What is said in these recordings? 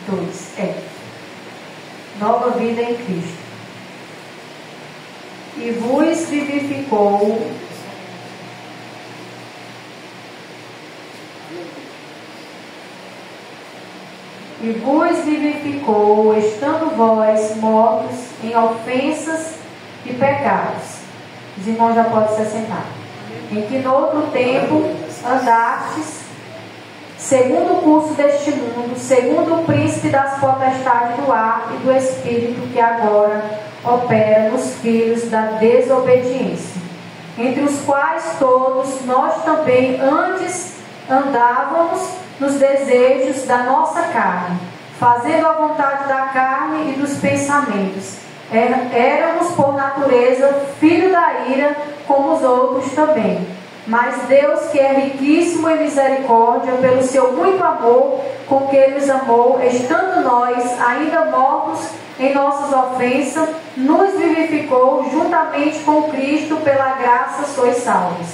2. Nova vida em Cristo. E vos vivificou estando vós mortos em ofensas e pecados. Os irmãos já podem se assentar. Em que no outro tempo andastes segundo o curso deste mundo, segundo o príncipe das potestades do ar e do espírito que agora opera nos filhos da desobediência, entre os quais todos nós também antes andávamos nos desejos da nossa carne, fazendo a vontade da carne e dos pensamentos. Éramos por natureza filhos da ira, como os outros também. Mas Deus, que é riquíssimo em misericórdia, pelo seu muito amor com que nos amou, estando nós ainda mortos em nossas ofensas, nos vivificou juntamente com Cristo, pela graça sois salvos.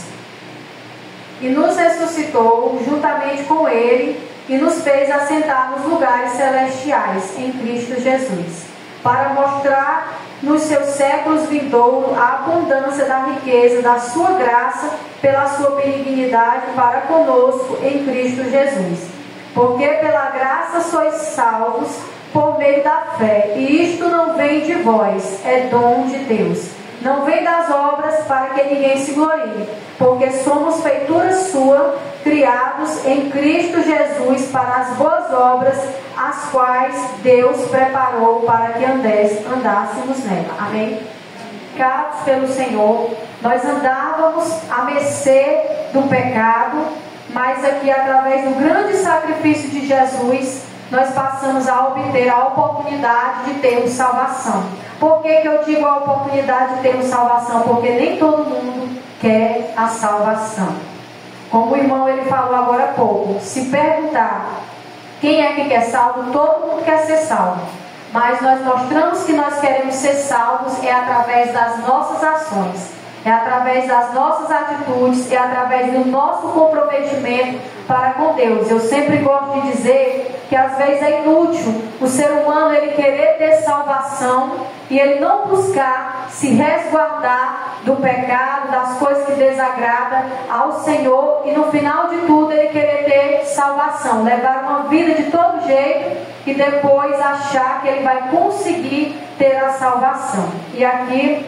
E nos ressuscitou juntamente com Ele e nos fez assentar nos lugares celestiais em Cristo Jesus, para mostrar nos seus séculos vindouros a abundância da riqueza da sua graça pela sua benignidade para conosco em Cristo Jesus. Porque pela graça sois salvos por meio da fé, e isto não vem de vós, é dom de Deus. Não vem das obras para que ninguém se glorie, porque somos feitura sua, criados em Cristo Jesus para as boas obras, as quais Deus preparou para que andássemos nela. Amém? Caros pelo Senhor, nós andávamos à mercê do pecado, mas aqui através do grande sacrifício de Jesus, nós passamos a obter a oportunidade de termos salvação. Por que eu digo a oportunidade de termos salvação? Porque nem todo mundo quer a salvação. Como o irmão ele falou agora há pouco, se perguntar quem é que quer salvo, todo mundo quer ser salvo. Mas nós mostramos que nós queremos ser salvos é através das nossas ações, é através das nossas atitudes, é através do nosso comprometimento para com Deus. Eu sempre gosto de dizer que às vezes é inútil o ser humano ele querer ter salvação e ele não buscar se resguardar do pecado, das coisas que desagradam ao Senhor, e no final de tudo ele querer ter salvação, levar uma vida de todo jeito e depois achar que ele vai conseguir ter a salvação. E aqui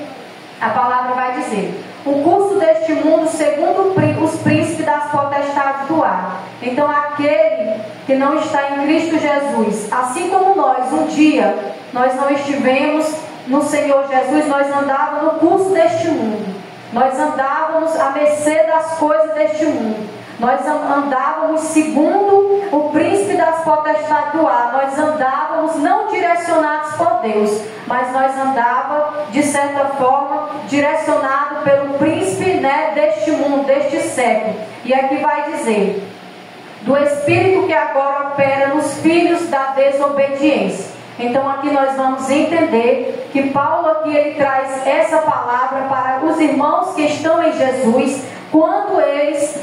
a palavra vai dizer: o curso deste mundo segundo os príncipes das potestades do ar. Então aquele que não está em Cristo Jesus, assim como nós, um dia nós não estivemos no Senhor Jesus, nós andávamos no curso deste mundo, nós andávamos à mercê das coisas deste mundo, nós andávamos segundo o príncipe das potestades do ar, nós andávamos não direcionados por Deus, mas nós andávamos de certa forma direcionados pelo príncipe, deste mundo, deste século. E aqui vai dizer: do espírito que agora opera nos filhos da desobediência. Então aqui nós vamos entender que Paulo aqui ele traz essa palavra para os irmãos que estão em Jesus, quando eles,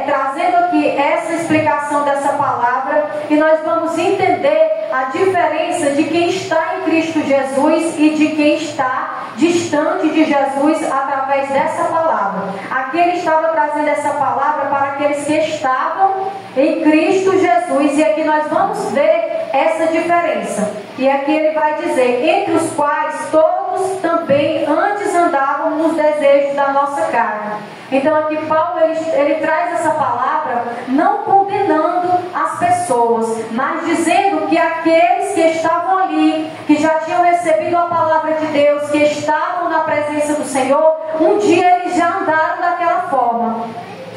trazendo aqui essa explicação dessa palavra, e nós vamos entender a diferença de quem está em Cristo Jesus e de quem está distante de Jesus através dessa palavra. Aqui ele estava trazendo essa palavra para aqueles que estavam em Cristo Jesus, e aqui nós vamos ver essa diferença. E aqui ele vai dizer: entre os quais todos também antes andavam nos desejos da nossa carne. Então aqui Paulo ele traz essa palavra não condenando as pessoas, mas dizendo que aqueles que estavam ali, que já tinham recebido a palavra de Deus, que estavam na presença do Senhor, um dia eles já andaram daquela forma.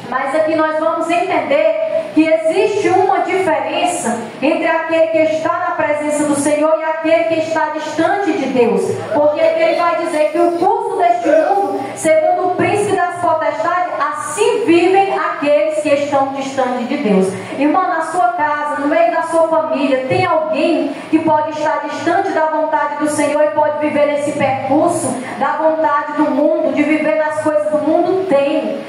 Mas aqui nós vamos entender que existe uma diferença entre aquele que está na presença do Senhor e aquele que está distante de Deus. Porque aqui ele vai dizer que o curso deste mundo, segundo o príncipe das potestades, assim vivem aqueles que estão distantes de Deus. Irmão, na sua casa, no meio da sua família, tem alguém que pode estar distante da vontade do Senhor e pode viver nesse percurso da vontade do mundo, de viver nas coisas do mundo? Tem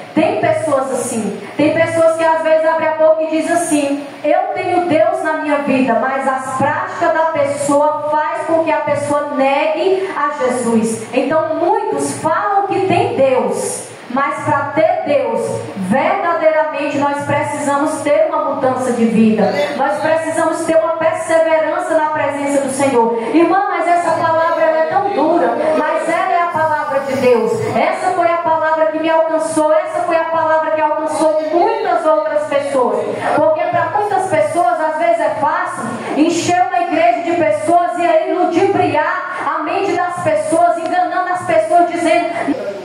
pessoas assim. Tem pessoas que às vezes abrem a boca e dizem assim: eu tenho Deus na na minha vida, mas as práticas da pessoa faz com que a pessoa negue a Jesus. Então muitos falam que tem Deus, mas para ter Deus verdadeiramente nós precisamos ter uma mudança de vida. Nós precisamos ter uma perseverança na presença do Senhor. Irmã, mas essa palavra ela é tão dura, mas ela é a palavra de Deus. Essa foi a palavra que me alcançou, essa foi a palavra que alcançou muitas outras pessoas. Porque para muitas pessoas às vezes é fácil encher uma igreja de pessoas e aí ludibriar a mente das pessoas, enganando as pessoas, dizendo,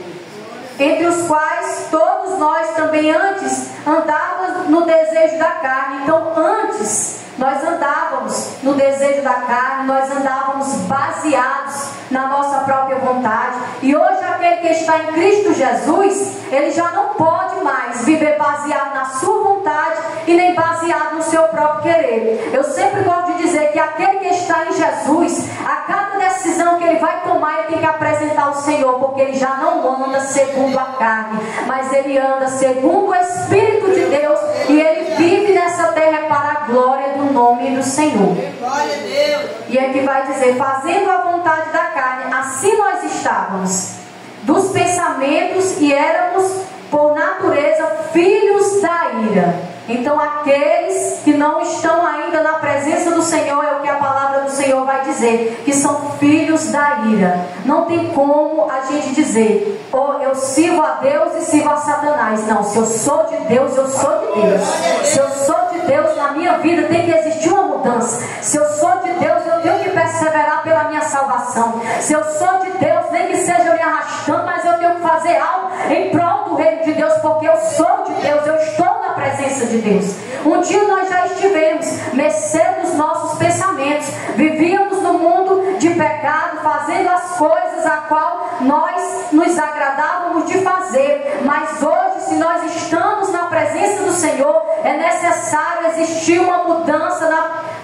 entre os quais todos nós também antes andávamos no desejo da carne. Então antes nós andávamos no desejo da carne, nós andávamos baseados na nossa própria vontade. E hoje aquele que está em Cristo Jesus, ele já não pode mais viver baseado na sua vontade e nem baseado no seu próprio querer. Eu sempre gosto de dizer que aquele que está em Jesus, a cada decisão que ele vai tomar, ele tem que apresentar ao Senhor, porque ele já não anda segundo a carne, mas ele anda segundo o Espírito de Deus, e ele vive nessa terra para a glória do nome do Senhor. Glória a Deus. E aqui vai dizer, fazendo a vontade da carne, assim nós estávamos dos pensamentos e éramos por natureza filhos da ira. Então aqueles que não estão ainda na presença do Senhor, é o que a palavra do Senhor vai dizer, que são filhos da ira. Não tem como a gente dizer, oh, eu sirvo a Deus e sirvo a Satanás. Não, se eu sou de Deus, eu sou de Deus. Se eu sou de Deus, na minha vida tem que existir uma mudança. Se eu sou de Deus, eu tenho que perseverar pela minha salvação. Se eu sou de Deus, nem que seja me arrastando, mas eu tenho que fazer algo em prol do reino de Deus, porque eu sou de Deus, eu estou na presença de Deus. Um dia nós já estivemos mercê dos nossos pensamentos, vivíamos no mundo de pecado, fazendo as coisas a qual nós nos agradávamos de fazer. Mas hoje, se nós estamos na presença do Senhor, é necessário existir uma mudança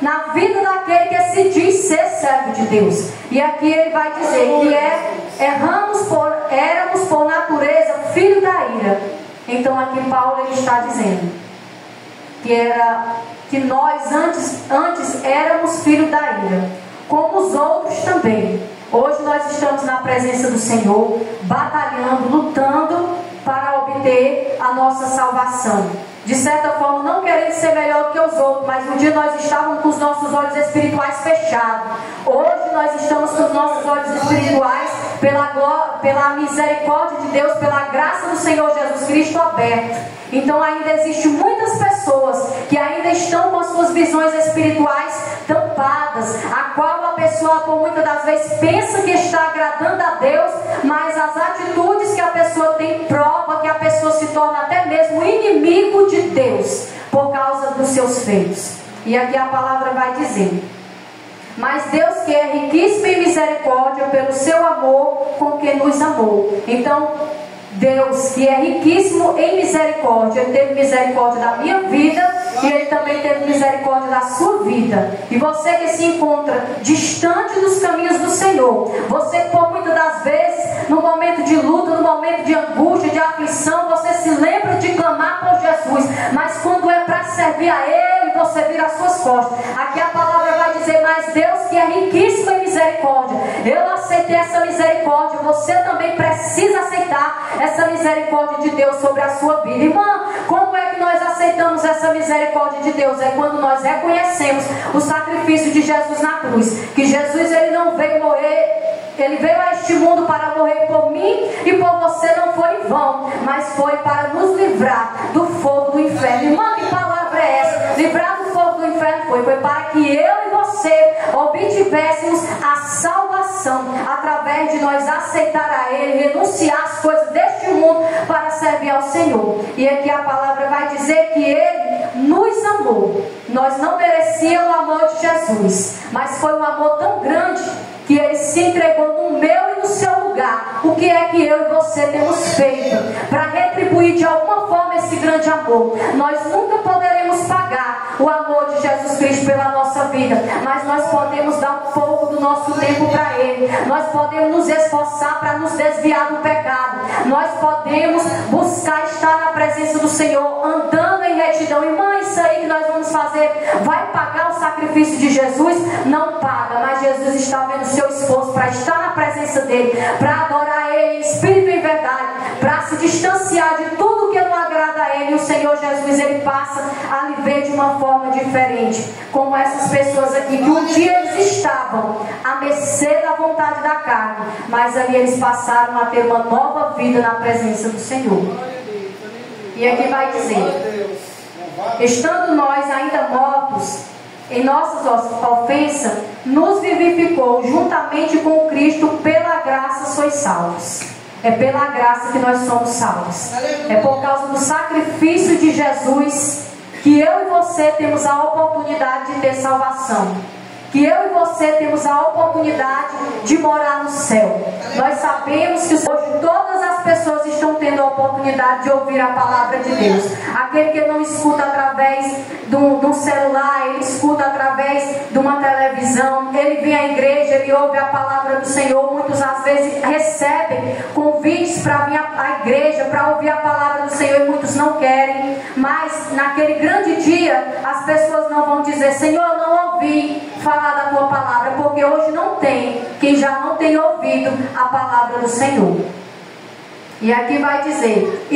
na vida daquele que se diz ser servo de Deus. E aqui ele vai dizer que éramos por natureza filho da ira. Então aqui Paulo ele está dizendo que nós antes éramos filhos da ira, como os outros também. Hoje nós estamos na presença do Senhor, batalhando, lutando para obter a nossa salvação. De certa forma, não querendo ser melhor do que os outros, mas um dia nós estávamos com os nossos olhos espirituais fechados. Hoje nós estamos com os nossos olhos espirituais pela misericórdia de Deus, pela graça do Senhor Jesus Cristo aberto. Então ainda existem muitas pessoas que ainda estão com as suas visões espirituais tampadas, a qual a pessoa por muitas das vezes pensa que está agradando a Deus, mas as atitudes que a pessoa tem prova que a pessoa se torna até mesmo inimigo de Deus por causa dos seus feitos. E aqui a palavra vai dizer: mas Deus, que é riquíssimo em misericórdia, pelo seu amor com que nos amou. Então Deus, que é riquíssimo em misericórdia, Ele teve misericórdia da minha vida e Ele também teve misericórdia da sua vida. E você que se encontra distante dos caminhos do Senhor, você que por muitas das vezes, no momento de luta, no momento de angústia, de aflição, você se lembra de clamar por Jesus, mas quando é para servir a Ele, você vira as suas costas. Aqui a palavra vai dizer: mas Deus, que é riquíssimo em misericórdia, eu aceitei essa misericórdia, você também precisa aceitar essa misericórdia de Deus sobre a sua vida. Irmã, como é que nós aceitamos essa misericórdia de Deus? É quando nós reconhecemos o sacrifício de Jesus na cruz, que Jesus ele não veio morrer, Ele veio a este mundo para morrer por mim e por você, não foi em vão, mas foi para nos livrar do fogo do inferno. Irmã, que palavra é essa? Livrar do fogo do inferno foi para que eu e você obtivéssemos a salvação através de nós aceitar a Ele, renunciar às coisas deste mundo para servir ao Senhor. E aqui a palavra vai dizer que Ele nos amou. Nós não merecíamos o amor de Jesus, mas foi um amor tão grande que Ele se entregou no meu e no seu lugar. O que é que eu e você temos feito para retribuir de alguma forma esse grande amor? Nós nunca poderemos pagar o amor de Jesus Cristo existe pela nossa vida, mas nós podemos dar um pouco do nosso tempo para Ele. Nós podemos nos esforçar para nos desviar do pecado. Nós podemos buscar estar na presença do Senhor, andando em retidão. Irmã, isso aí que nós vamos fazer vai pagar o sacrifício de Jesus? Não paga, mas Jesus está vendo o seu esforço para estar na presença dEle, para adorar Ele em espírito e em verdade, para se distanciar de tudo que não agrada a Ele. E o Senhor Jesus, Ele passa a lhe ver de uma forma diferente, como essas pessoas aqui, que um dia eles estavam à mercê da vontade da carne, mas ali eles passaram a ter uma nova vida na presença do Senhor. E aqui vai dizer: estando nós ainda mortos em nossas ofensas, nos vivificou juntamente com Cristo, pela graça sois salvos. É pela graça que nós somos salvos. É por causa do sacrifício de Jesus que eu e você temos a oportunidade de ter salvação, que eu e você temos a oportunidade de morar no céu. Nós sabemos que hoje todas as pessoas estão tendo a oportunidade de ouvir a palavra de Deus. Aquele que não escuta através do celular, ele escuta através de uma televisão, ele vem à igreja, ele ouve a palavra do Senhor. Muitos às vezes recebem convites para vir à igreja, para ouvir a palavra do Senhor, e muitos não querem. Mas naquele grande dia, as pessoas não vão dizer: Senhor, eu não ouvi falar da tua palavra, porque hoje não tem quem já não tenha ouvido a palavra do Senhor. E aqui vai dizer,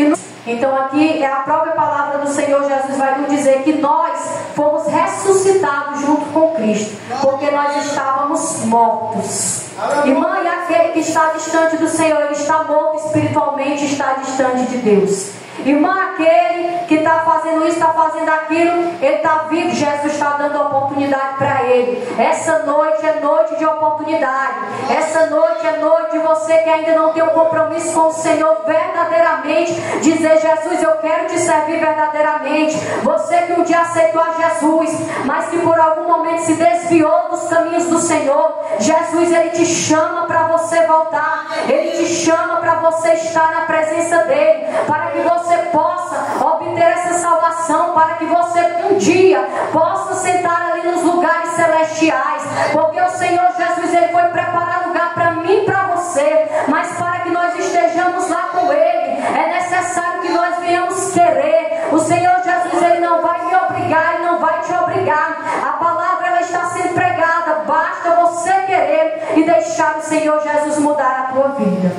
então aqui é a própria palavra do Senhor Jesus, vai nos dizer que nós fomos ressuscitados junto com Cristo, porque nós estávamos mortos. Irmã, e aquele que está distante do Senhor, ele está morto espiritualmente, está distante de Deus. Irmã, aquele que está fazendo isso, está fazendo aquilo, ele está vivo, Jesus está dando oportunidade para ele. Essa noite é noite de oportunidade. Essa noite é noite de você que ainda não tem um compromisso com o Senhor verdadeiramente, dizer: Jesus, eu quero te servir verdadeiramente. Você que um dia aceitou a Jesus, mas que por algum momento se desviou dos caminhos do Senhor, Jesus, ele te chama para você voltar. Ele te chama para você estar na presença dele, para que você possa obter essa salvação, para que você um dia possa sentar ali nos lugares celestiais, porque o Senhor Jesus, ele foi preparar lugar para mim e para você, mas para que nós estejamos lá com ele, é necessário que nós venhamos querer. O Senhor Jesus, ele não vai me obrigar, ele não vai te obrigar. A palavra, ela está sendo pregada, basta você querer e deixar o Senhor Jesus mudar a tua vida.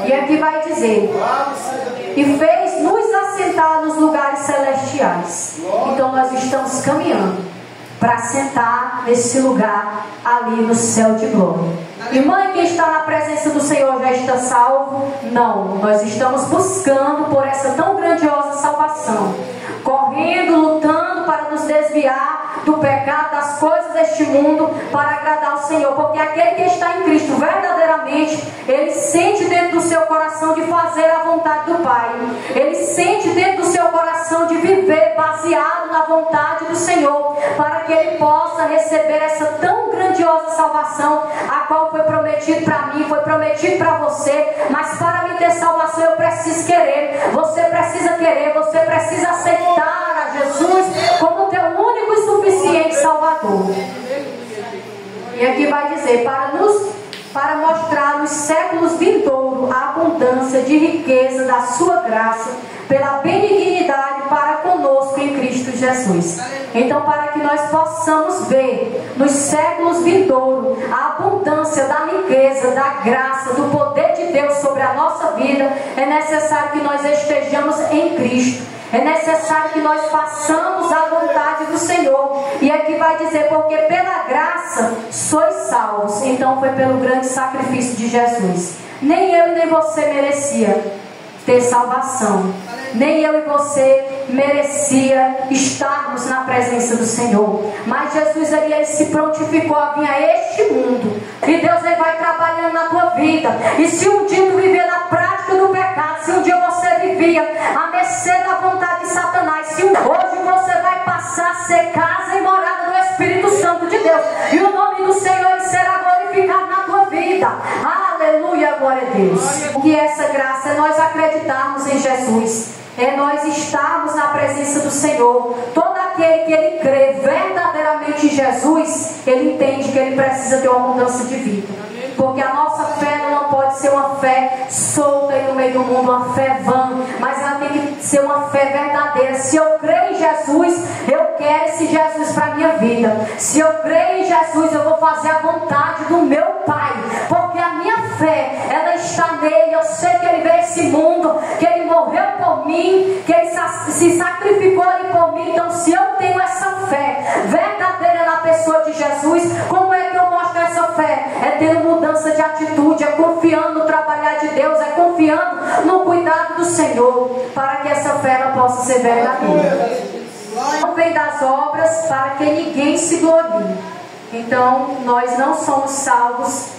E aqui vai dizer: e fez nos assentar nos lugares celestiais. Então nós estamos caminhando para sentar nesse lugar ali no céu de glória. Irmã, quem está na presença do Senhor já está salvo? Não, nós estamos buscando por essa tão grandiosa salvação, correndo, lutando para nos desviar do pecado, das coisas deste mundo, para agradar o Senhor. Porque aquele que está em Cristo verdadeiramente, ele sente dentro do seu coração de fazer a vontade do Pai. Ele sente dentro do seu coração de viver baseado na vontade do Senhor, para que ele possa receber essa tão grandiosa salvação, a qual foi prometido para mim, foi prometido para você. Mas para mim ter salvação, eu preciso querer. Você precisa querer, você precisa aceitar a Jesus como teu único e suficiente Salvador. E aqui vai dizer: para mostrar nos séculos vindouros a abundância de riqueza da sua graça, pela benignidade para conosco em Cristo Jesus. Então, para que nós possamos ver nos séculos vindouros a abundância da riqueza, da graça, do poder de Deus sobre a nossa vida, é necessário que nós estejamos em Cristo. É necessário que nós façamos a vontade do Senhor. E aqui vai dizer: porque pela graça sois salvos. Então foi pelo grande sacrifício de Jesus. Nem eu e nem você merecia ter salvação. Nem eu e você merecia estarmos na presença do Senhor. Mas Jesus ali, ele se prontificou a vir a este mundo. E Deus, ele vai trabalhando na tua vida. E se um dia tu viver na prática do pecado, se um dia você vivia à mercê da vontade de Satanás, se hoje você vai passar a ser casa e morada do Espírito Santo de Deus, e o nome do Senhor, ele será glorificado na tua vida. Aleluia, glória a Deus. Que essa graça é nós acreditarmos em Jesus, é nós estarmos na presença do Senhor. Todo aquele que ele crê, Jesus, ele entende que ele precisa ter uma mudança de vida. Porque a nossa fé não pode ser uma fé solta aí no meio do mundo, uma fé vã, mas ela tem que ser uma fé verdadeira. Se eu creio em Jesus, eu quero esse Jesus para a minha vida. Se eu creio em Jesus, eu vou fazer a vontade do meu Pai, porque a minha fé, ela está nele. Eu sei que ele veio a esse mundo, que ele morreu por mim, que ele se sacrificou ali por mim. Então, se eu tenho essa fé verdadeira na pessoa de Jesus, como é que eu mostro essa fé? É tendo mudança de atitude, é confiando no trabalhar de Deus, é confiando no cuidado do Senhor, para que essa fé ela possa ser verdadeira. Não vem das obras para que ninguém se glorie. Então, nós não somos salvos,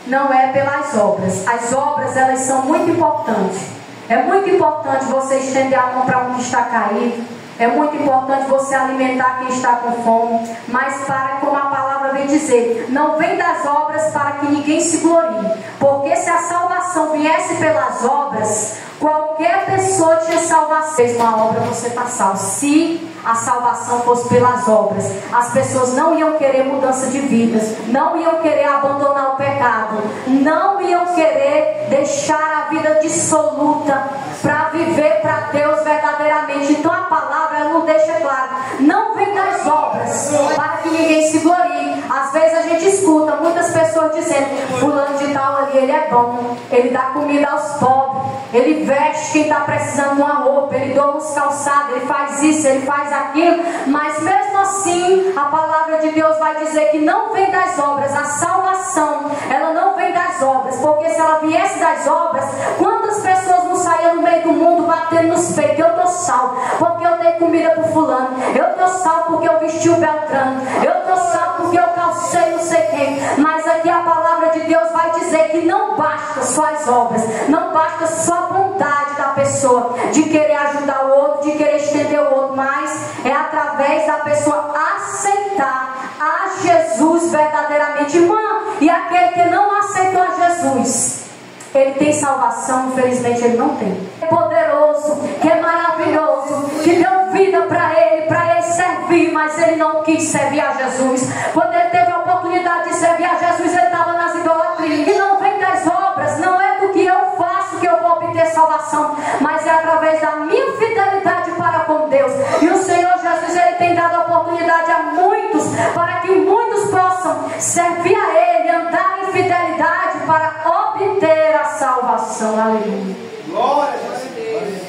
não é pelas obras. As obras, elas são muito importantes. É muito importante você estender a mão para um que está caído. É muito importante você alimentar quem está com fome. Mas para, como a palavra vem dizer, não vem das obras para que ninguém se glorie. Porque se a salvação viesse pelas obras, qualquer pessoa tinha salvação. Fez uma obra, você está salvo. Se a salvação fosse pelas obras, as pessoas não iam querer mudança de vidas, não iam querer abandonar o pecado, não iam querer deixar a vida dissoluta para viver para Deus verdadeiramente. Então a palavra ela não deixa claro, não vem das obras para que ninguém se glorie. Às vezes a gente escuta muitas pessoas dizendo: fulano de tal ali, ele é bom, ele dá comida aos pobres, ele veste quem está precisando de uma roupa, ele doa uns calçados, ele faz isso, ele faz aquilo. Mas mesmo assim a palavra de Deus vai dizer que não vem das obras. A salvação, ela não vem das obras, porque se ela viesse das obras, quantas pessoas não saíam no meio do mundo batendo nos peitos: eu estou salvo porque eu dei comida para o fulano, eu estou salvo porque eu vesti o Beltrano, eu estou salvo porque eu calcei não sei quem. Mas aqui a palavra de Deus vai dizer que não basta só as obras, não basta só a vontade da pessoa de querer ajudar o outro, de querer estender o outro, mas é através da pessoa aceitar a Jesus verdadeiramente. Irmã, e aquele que não aceitou a Jesus, ele tem salvação? Infelizmente ele não tem. É poderoso, que é maravilhoso, que deu vida para ele servir, mas ele não quis servir a Jesus. Quando ele teve a oportunidade de servir a Jesus, ele estava nas idolatrias. Que não vem das obras, não é do que eu faço que eu vou obter salvação, mas é através da minha fidelidade para com Deus. E o Senhor Jesus, ele tem dado a oportunidade a muitos, para que muitos possam servir a ele, andar em fidelidade para obter a salvação. Aleluia. Glória a Deus.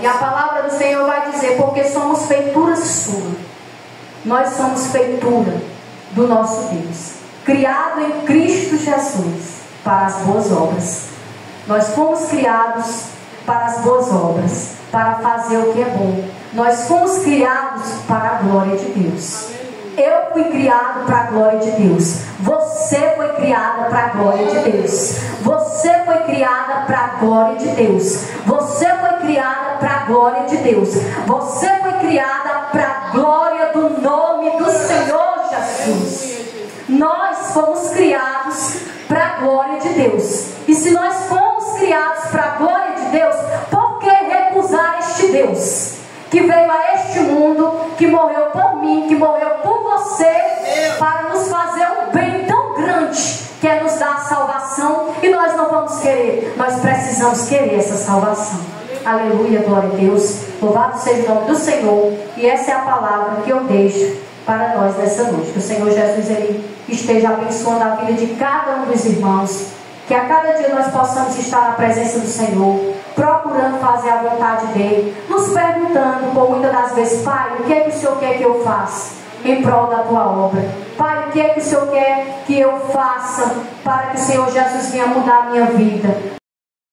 E a palavra do Senhor vai dizer: porque somos feitura sua. Nós somos feitura do nosso Deus, criado em Cristo Jesus para as boas obras. Nós fomos criados para as boas obras, para fazer o que é bom. Nós fomos criados para a glória de Deus. Eu fui criado para a glória de Deus. Você foi criada para a glória de Deus. Você foi criada para a glória de Deus. Você foi criada para a glória de Deus. Você foi criada para a glória do nome do Senhor Jesus. Nós fomos criados para a glória de Deus. E se nós fomos criados para a glória de Deus, por que recusar este Deus que veio a este mundo, que morreu por mim, que morreu por você, para nos fazer um bem tão grande, que é nos dar a salvação? E nós não vamos querer. Nós precisamos querer essa salvação. Aleluia, glória a Deus. Louvado seja o nome do Senhor. E essa é a palavra que eu deixo para nós nessa noite. Que o Senhor Jesus, ele esteja abençoando a vida de cada um dos irmãos. Que a cada dia nós possamos estar na presença do Senhor, procurando fazer a vontade dele, nos perguntando por muitas das vezes: Pai, o que é que o Senhor quer que eu faça em prol da tua obra? Pai, o que é que o Senhor quer que eu faça para que o Senhor Jesus venha mudar a minha vida?